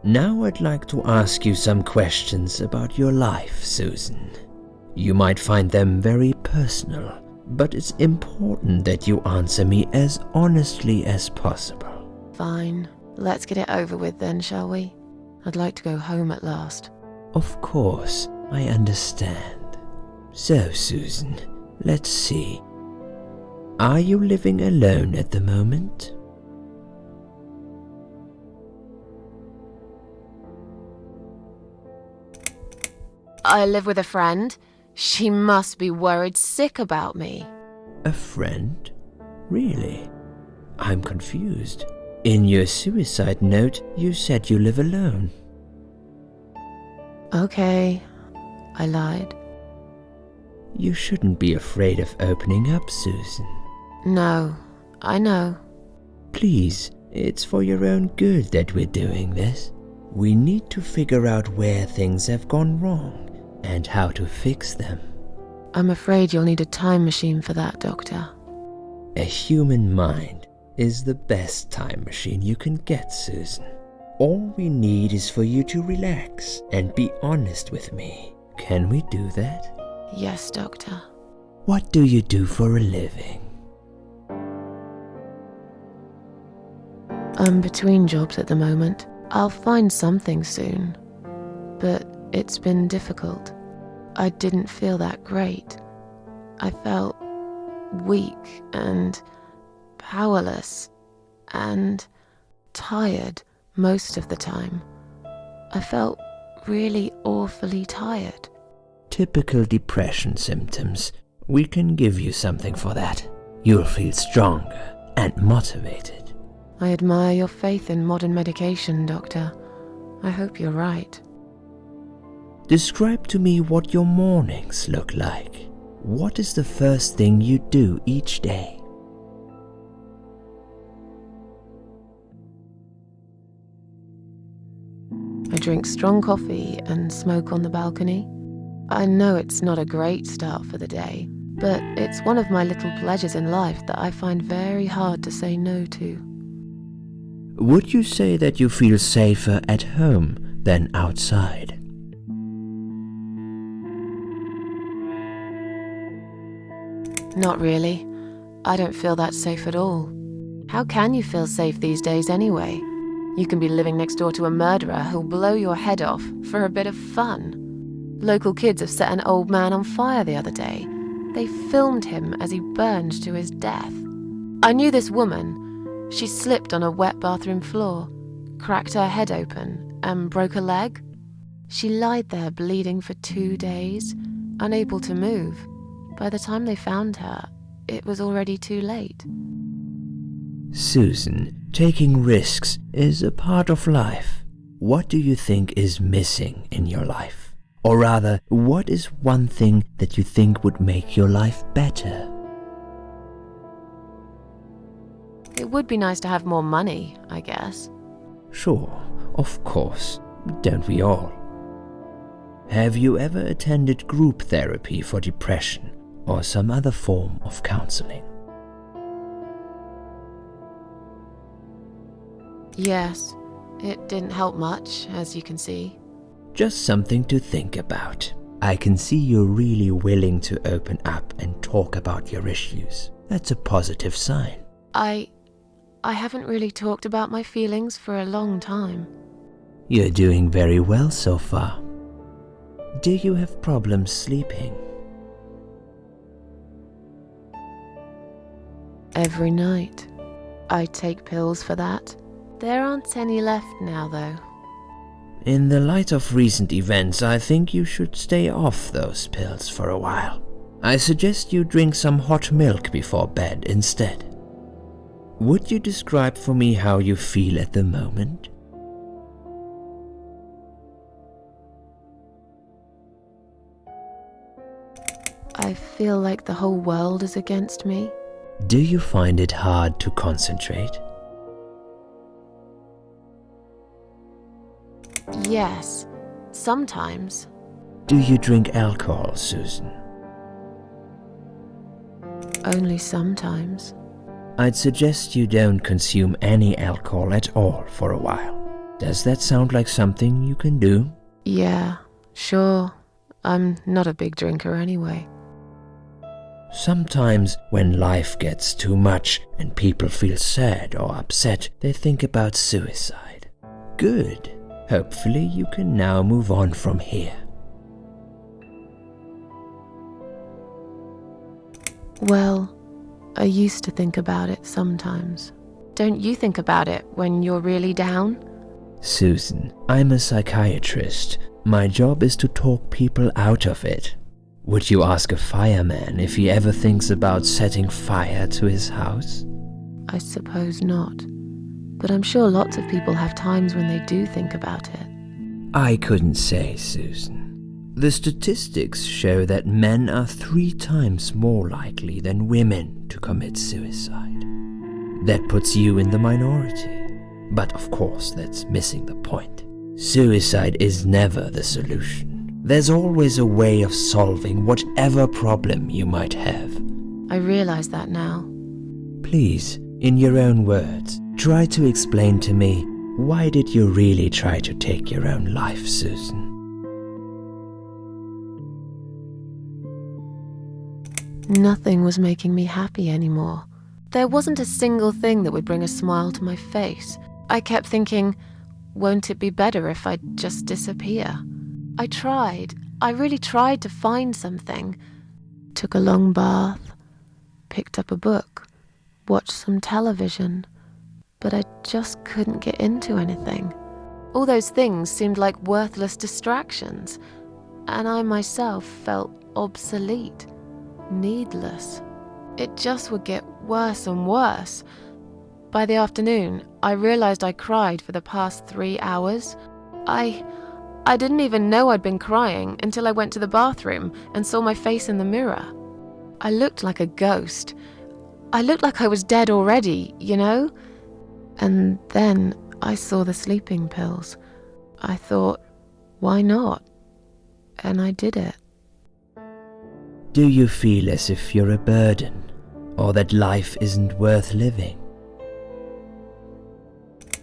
Now I'd like to ask you some questions about your life, Susan. You might find them very personal, but it's important that you answer me as honestly as possible. Fine. Let's get it over with then, shall we? I'd like to go home at last. Of course, I understand. So, Susan, let's see. Are you living alone at the moment? I live with a friend. She must be worried sick about me. A friend? Really? I'm confused. In your suicide note, you said you live alone. Okay, I lied. You shouldn't be afraid of opening up, Susan. No, I know. Please, it's for your own good that we're doing this. We need to figure out where things have gone wrong and how to fix them. I'm afraid you'll need a time machine for that, Doctor. A human mind is the best time machine you can get, Susan. All we need is for you to relax and be honest with me. Can we do that? Yes, Doctor. What do you do for a living? I'm between jobs at the moment. I'll find something soon. But it's been difficult. I didn't feel that great. I felt weak and powerless and tired most of the time. I felt really awfully tired. Typical depression symptoms. We can give you something for that. You'll feel stronger and motivated. I admire your faith in modern medication, Doctor. I hope you're right. Describe to me what your mornings look like. What is the first thing you do each day? I drink strong coffee and smoke on the balcony. I know it's not a great start for the day, but it's one of my little pleasures in life that I find very hard to say no to. Would you say that you feel safer at home than outside? Not really. I don't feel that safe at all. How can you feel safe these days anyway? You can be living next door to a murderer who'll blow your head off for a bit of fun. Local kids have set an old man on fire the other day. They filmed him as he burned to his death. I knew this woman. She slipped on a wet bathroom floor, cracked her head open, and broke a leg. She lied there bleeding for 2 days, unable to move. By the time they found her, it was already too late. Susan, taking risks is a part of life. What do you think is missing in your life? Or rather, what is one thing that you think would make your life better? It would be nice to have more money, I guess. Sure, of course. Don't we all? Have you ever attended group therapy for depression or some other form of counseling? Yes, it didn't help much, as you can see. Just something to think about. I can see you're really willing to open up and talk about your issues. That's a positive sign. I haven't really talked about my feelings for a long time. You're doing very well so far. Do you have problems sleeping? Every night. I take pills for that. There aren't any left now, though. In the light of recent events, I think you should stay off those pills for a while. I suggest you drink some hot milk before bed instead. Would you describe for me how you feel at the moment? I feel like the whole world is against me. Do you find it hard to concentrate? Yes, sometimes. Do you drink alcohol, Susan? Only sometimes. I'd suggest you don't consume any alcohol at all for a while. Does that sound like something you can do? Yeah, sure. I'm not a big drinker anyway. Sometimes when life gets too much and people feel sad or upset, they think about suicide. Good. Hopefully you can now move on from here. Well, I used to think about it sometimes. Don't you think about it when you're really down? Susan, I'm a psychiatrist. My job is to talk people out of it. Would you ask a fireman if he ever thinks about setting fire to his house? I suppose not. But I'm sure lots of people have times when they do think about it. I couldn't say, Susan. The statistics show that men are 3 times more likely than women to commit suicide. That puts you in the minority. But of course, that's missing the point. Suicide is never the solution. There's always a way of solving whatever problem you might have. I realize that now. Please, in your own words, try to explain to me, why did you really try to take your own life, Susan? Nothing was making me happy anymore. There wasn't a single thing that would bring a smile to my face. I kept thinking, won't it be better if I just disappear? I really tried to find something. Took a long bath, picked up a book, watched some television, but I just couldn't get into anything. All those things seemed like worthless distractions, and I myself felt obsolete, needless. It just would get worse and worse. By the afternoon, I realized I cried for the past 3 hours. I didn't even know I'd been crying until I went to the bathroom and saw my face in the mirror. I looked like a ghost. I looked like I was dead already, you know? And then I saw the sleeping pills. I thought, why not? And I did it. Do you feel as if you're a burden, or that life isn't worth living?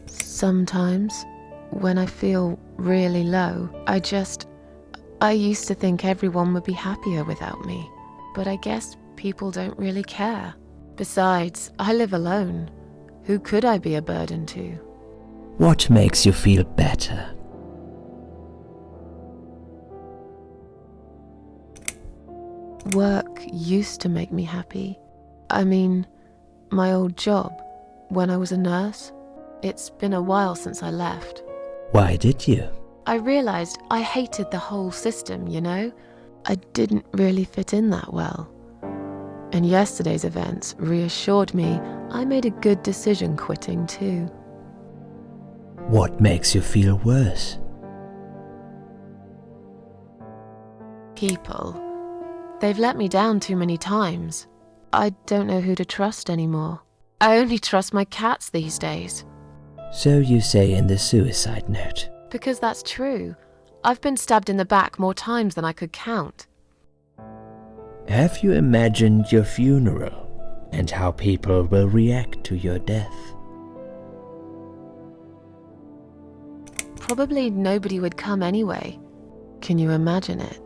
Sometimes, when I feel really low, I used to think everyone would be happier without me. But I guess people don't really care. Besides, I live alone. Who could I be a burden to? What makes you feel better? Work used to make me happy. I mean, my old job, when I was a nurse. It's been a while since I left. Why did you? I realized I hated the whole system, you know? I didn't really fit in that well. And yesterday's events reassured me I made a good decision quitting too. What makes you feel worse? People. They've let me down too many times. I don't know who to trust anymore. I only trust my cats these days. So you say in the suicide note. Because that's true. I've been stabbed in the back more times than I could count. Have you imagined your funeral and how people will react to your death? Probably nobody would come anyway. Can you imagine it?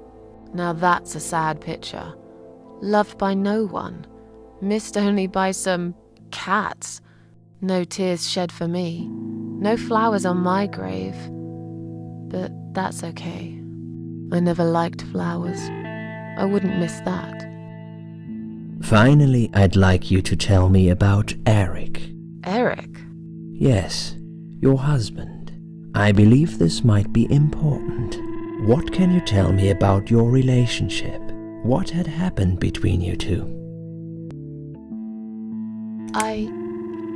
Now that's a sad picture. Loved by no one. Missed only by some cats. No tears shed for me. No flowers on my grave. But that's okay. I never liked flowers. I wouldn't miss that. Finally, I'd like you to tell me about Eric. Eric? Yes, your husband. I believe this might be important. What can you tell me about your relationship? What had happened between you two?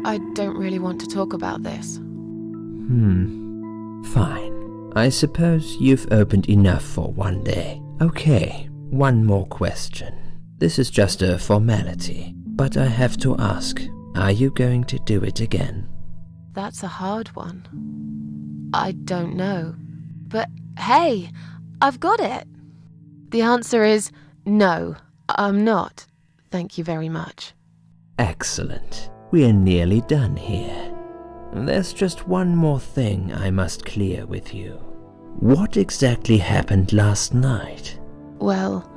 I don't really want to talk about this. Fine. I suppose you've opened enough for one day. Okay, one more question. This is just a formality, but I have to ask, are you going to do it again? That's a hard one. I don't know. But hey, I've got it. The answer is no, I'm not. Thank you very much. Excellent. We're nearly done here. There's just one more thing I must clear with you. What exactly happened last night? Well,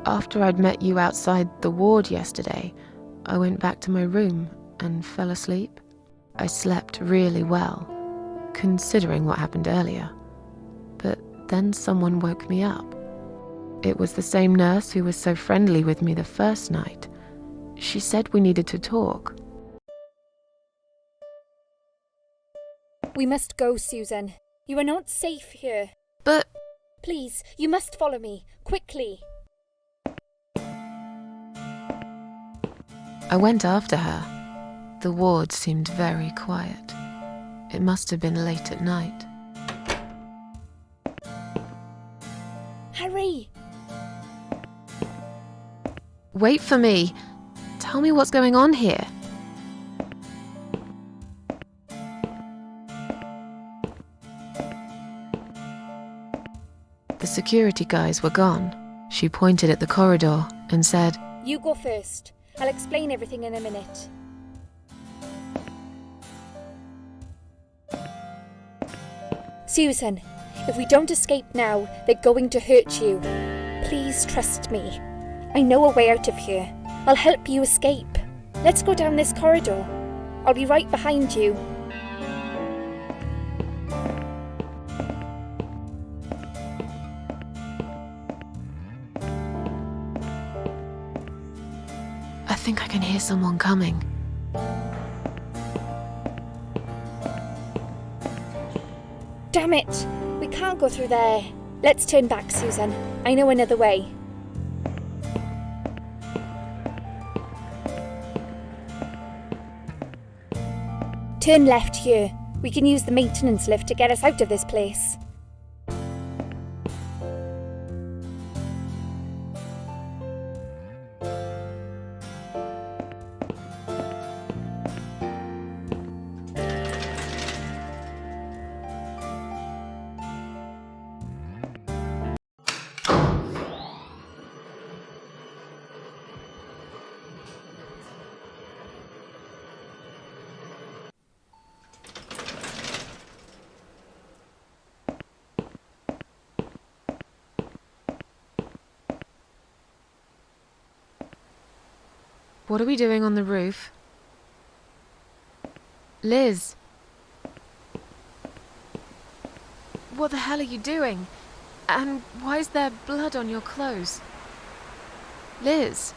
after I'd met you outside the ward yesterday, I went back to my room and fell asleep. I slept really well, considering what happened earlier. But then someone woke me up. It was the same nurse who was so friendly with me the first night. She said we needed to talk. We must go, Susan. You are not safe here. But... Please, you must follow me, quickly. I went after her. The ward seemed very quiet. It must have been late at night. Hurry! Wait for me. Tell me what's going on here. The security guys were gone. She pointed at the corridor and said, You go first. I'll explain everything in a minute. Susan, if we don't escape now, they're going to hurt you. Please trust me. I know a way out of here. I'll help you escape. Let's go down this corridor. I'll be right behind you. I think I can hear someone coming. Damn it! We can't go through there. Let's turn back, Susan. I know another way. Turn left here. We can use the maintenance lift to get us out of this place. What are we doing on the roof? Liz! What the hell are you doing? And why is there blood on your clothes? Liz!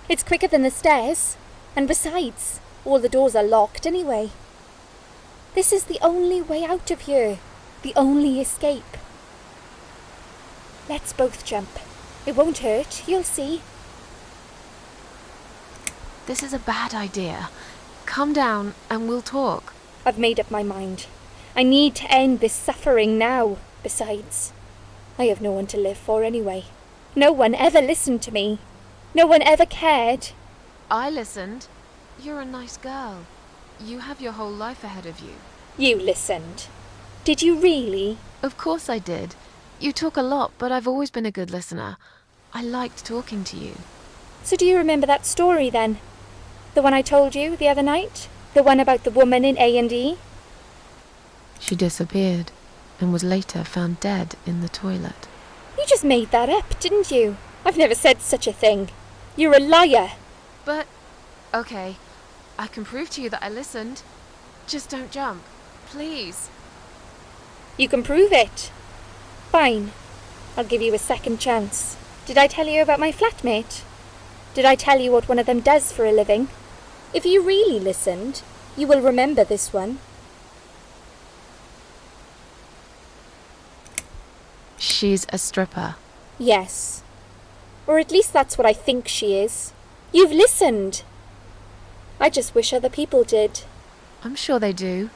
It's quicker than the stairs. And besides, all the doors are locked anyway. This is the only way out of here. The only escape. Let's both jump. It won't hurt, you'll see. This is a bad idea. Come down and we'll talk. I've made up my mind. I need to end this suffering now. Besides, I have no one to live for anyway. No one ever listened to me. No one ever cared. I listened. You're a nice girl. You have your whole life ahead of you. You listened. Did you really? Of course I did. You talk a lot, but I've always been a good listener. I liked talking to you. So do you remember that story then? The one I told you the other night? The one about the woman in A&E? She disappeared and was later found dead in the toilet. You just made that up, didn't you? I've never said such a thing. You're a liar. But, okay, I can prove to you that I listened. Just don't jump, please. You can prove it. Fine. I'll give you a second chance. Did I tell you about my flatmate? Did I tell you what one of them does for a living? If you really listened, you will remember this one. She's a stripper. Yes. Or at least that's what I think she is. You've listened. I just wish other people did. I'm sure they do.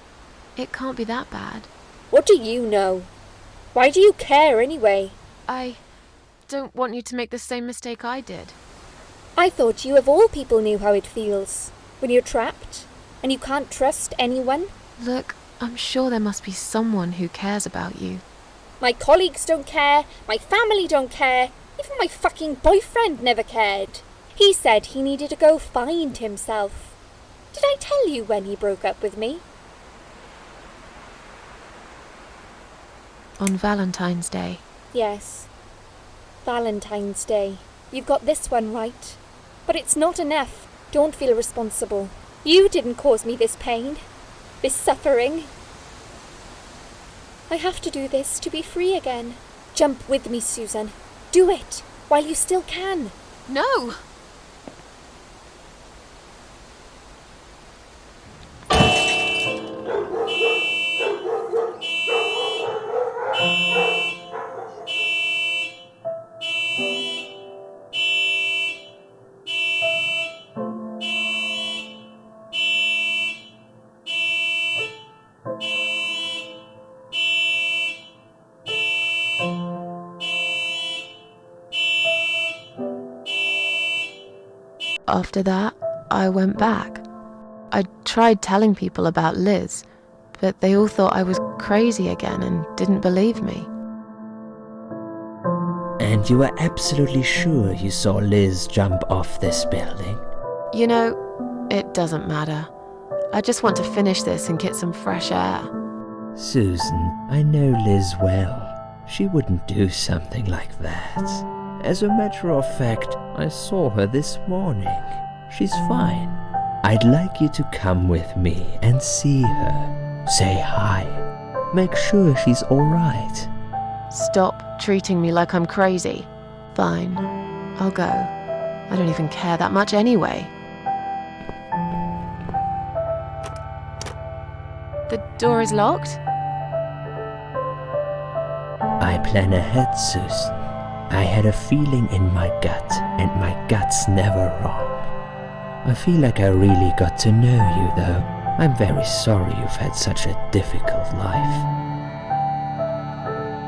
It can't be that bad. What do you know? Why do you care anyway? I don't want you to make the same mistake I did. I thought you of all people knew how it feels. When you're trapped, and you can't trust anyone. Look, I'm sure there must be someone who cares about you. My colleagues don't care, my family don't care, even my fucking boyfriend never cared. He said he needed to go find himself. Did I tell you when he broke up with me? On Valentine's Day. Yes. Valentine's Day. You've got this one right. But it's not enough. Don't feel responsible. You didn't cause me this pain. This suffering. I have to do this to be free again. Jump with me, Susan. Do it, while you still can. No! After that, I went back. I tried telling people about Liz, but they all thought I was crazy again and didn't believe me. And you were absolutely sure you saw Liz jump off this building? You know, it doesn't matter. I just want to finish this and get some fresh air. Susan, I know Liz well. She wouldn't do something like that. As a matter of fact, I saw her this morning. She's fine. I'd like you to come with me and see her. Say hi. Make sure she's alright. Stop treating me like I'm crazy. Fine, I'll go. I don't even care that much anyway. The door is locked? I plan ahead, Susan. I had a feeling in my gut, and my gut's never wrong. I feel like I really got to know you, though. I'm very sorry you've had such a difficult life.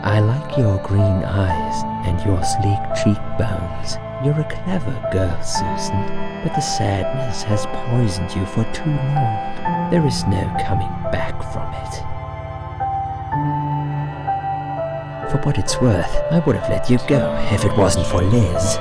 I like your green eyes and your sleek cheekbones. You're a clever girl, Susan, but the sadness has poisoned you for too long. There is no coming back from it. For what it's worth, I would have let you go if it wasn't for Liz.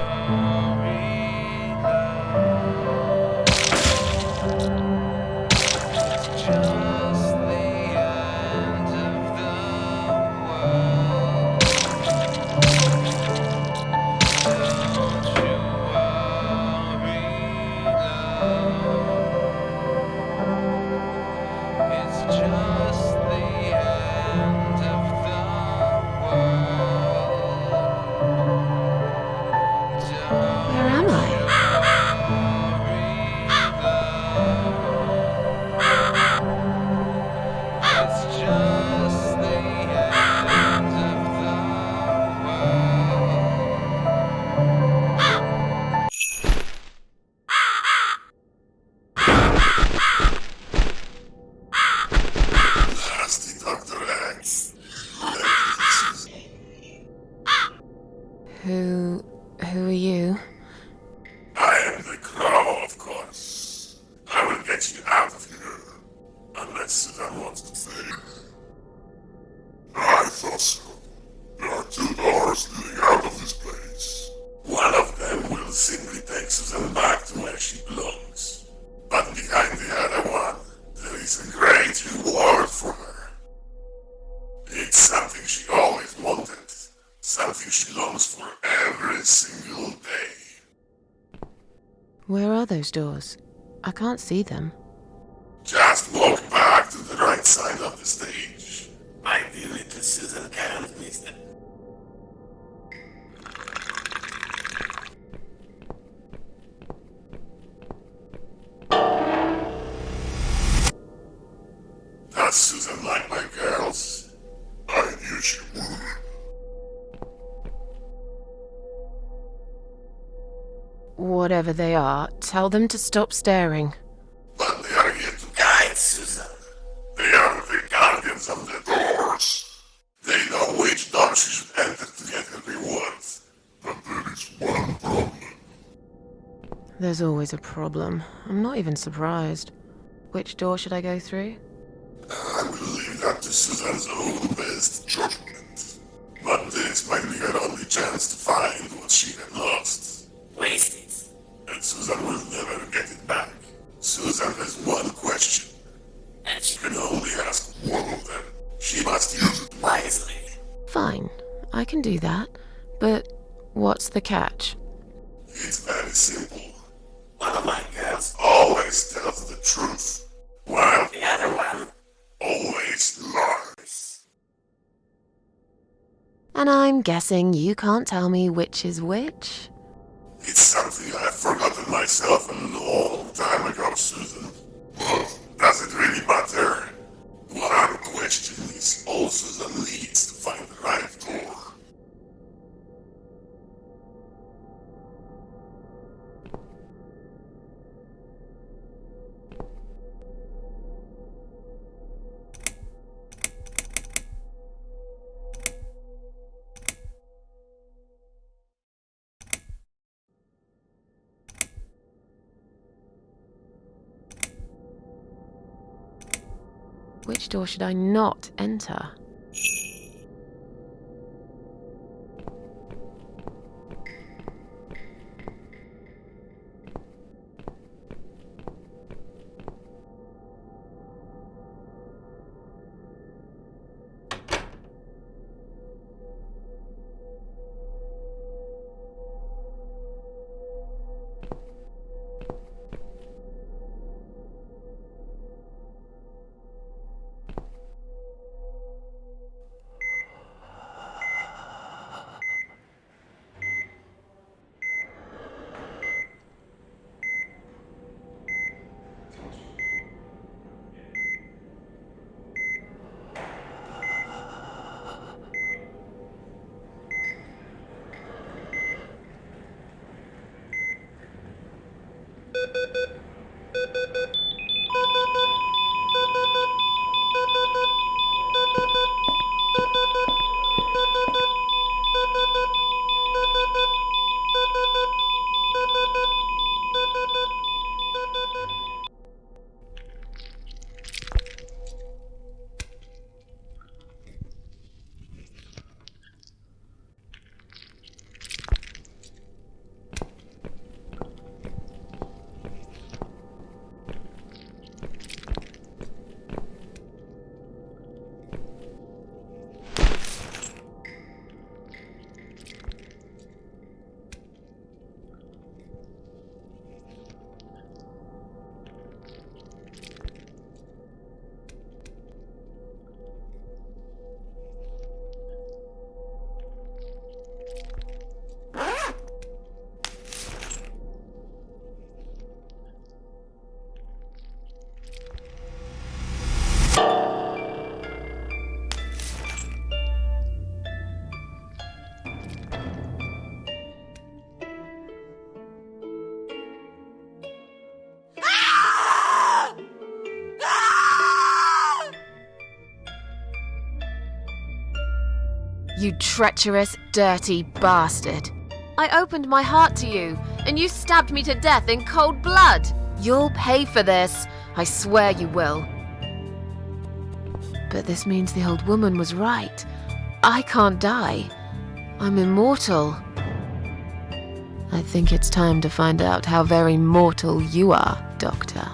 Who are you? I am the Crow, of course. I will get you out of here. Unless Susan wants to stay. I thought so. There are 2 doors leading out of this place. One of them will simply take Susan back to where she belongs. But behind the other one, there is a great reward for her. It's something she always wanted. Something she longs for every single day. Where are those doors? I can't see them. Just walk back to the right side of the stage. My dear little Susan can't miss them. Does Susan like my girls? I knew she would. Whatever they are, tell them to stop staring. But they are here to guide Susan. They are the guardians of the doors. They know which door she should enter to get her reward. But there is one problem. There's always a problem. I'm not even surprised. Which door should I go through? I will leave that to Susan's own best judgment. But this might be her only chance to find what she had lost. Waste it. And Susan will never get it back. Susan has one question. And she can only ask one of them. She must use it wisely. Fine, I can do that. But what's the catch? It's very simple. One of my cats always tells the truth, while the other one always lies. And I'm guessing you can't tell me which is which? It's something I've forgotten myself a long time ago, Susan. But does it really matter? One question is all Susan needs to find the right door. Which door should I not enter? You treacherous, dirty bastard. I opened my heart to you, and you stabbed me to death in cold blood. You'll pay for this. I swear you will. But this means the old woman was right. I can't die. I'm immortal. I think it's time to find out how very mortal you are, Doctor.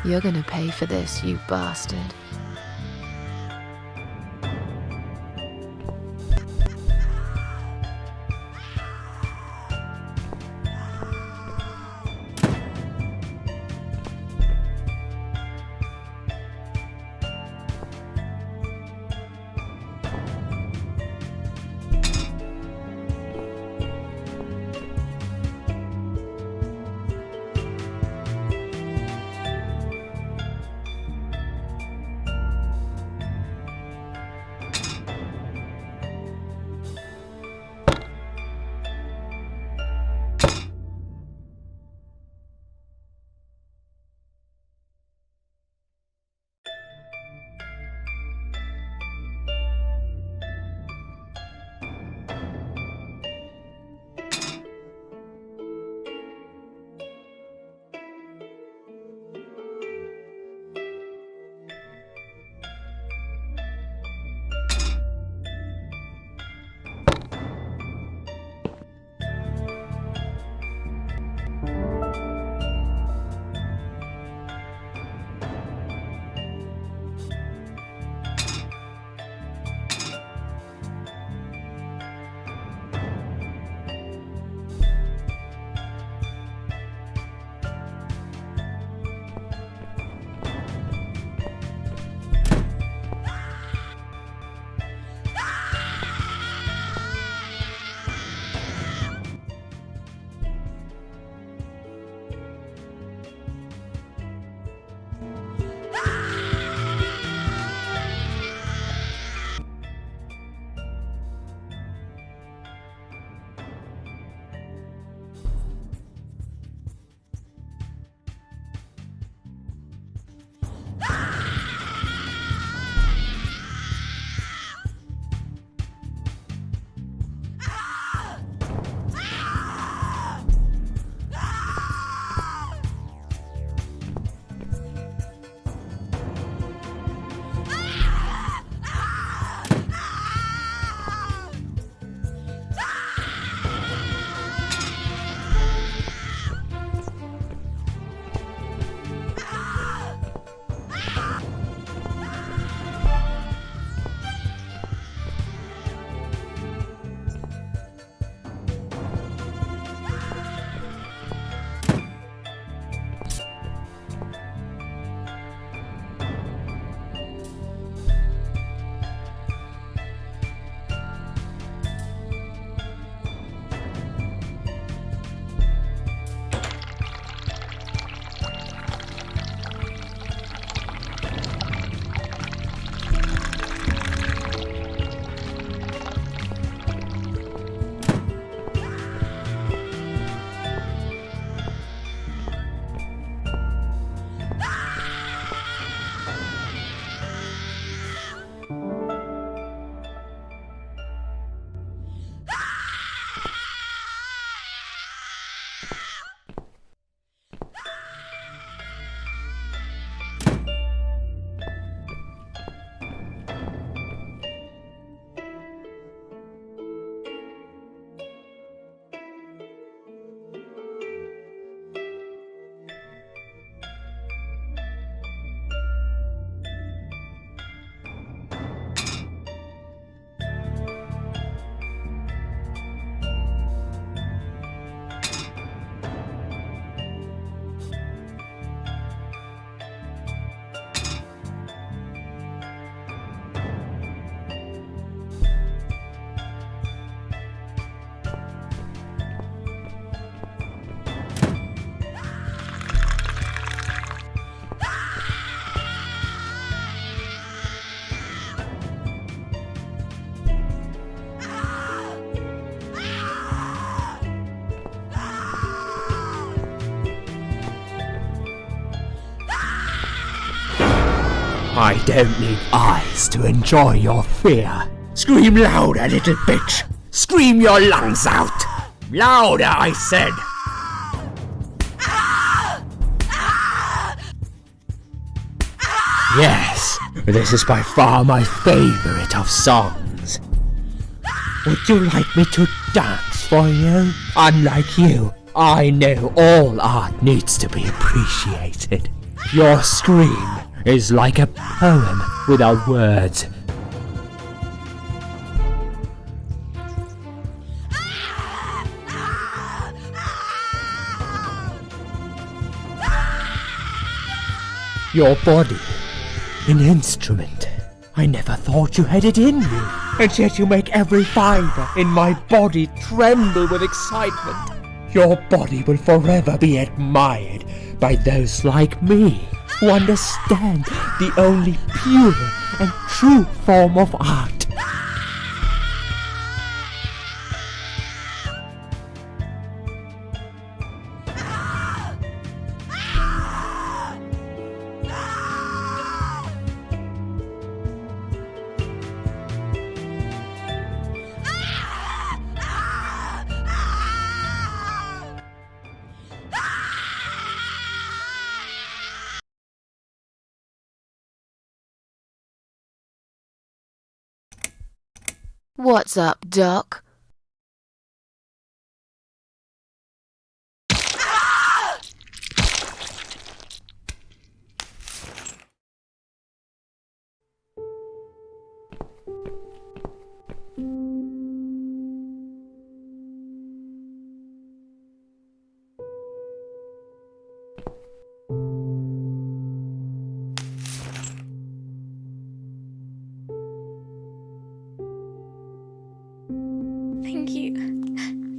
You're gonna pay for this, you bastard. I don't need eyes to enjoy your fear. Scream louder, little bitch! Scream your lungs out! Louder, I said! Yes, this is by far my favorite of songs. Would you like me to dance for you? Unlike you, I know all art needs to be appreciated. Your scream is like a poem without words. Your body, an instrument. I never thought you had it in you, and yet you make every fibre in my body tremble with excitement. Your body will forever be admired by those like me, who understand the only pure and true form of art. What's up, Doc?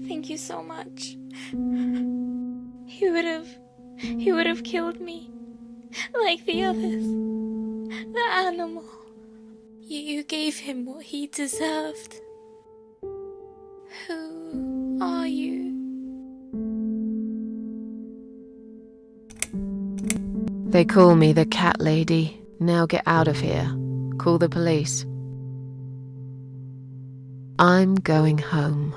Thank you so much. He would have killed me, like the others. The animal. You gave him what he deserved. Who are you? They call me the cat lady. Now get out of here. Call the police. I'm going home.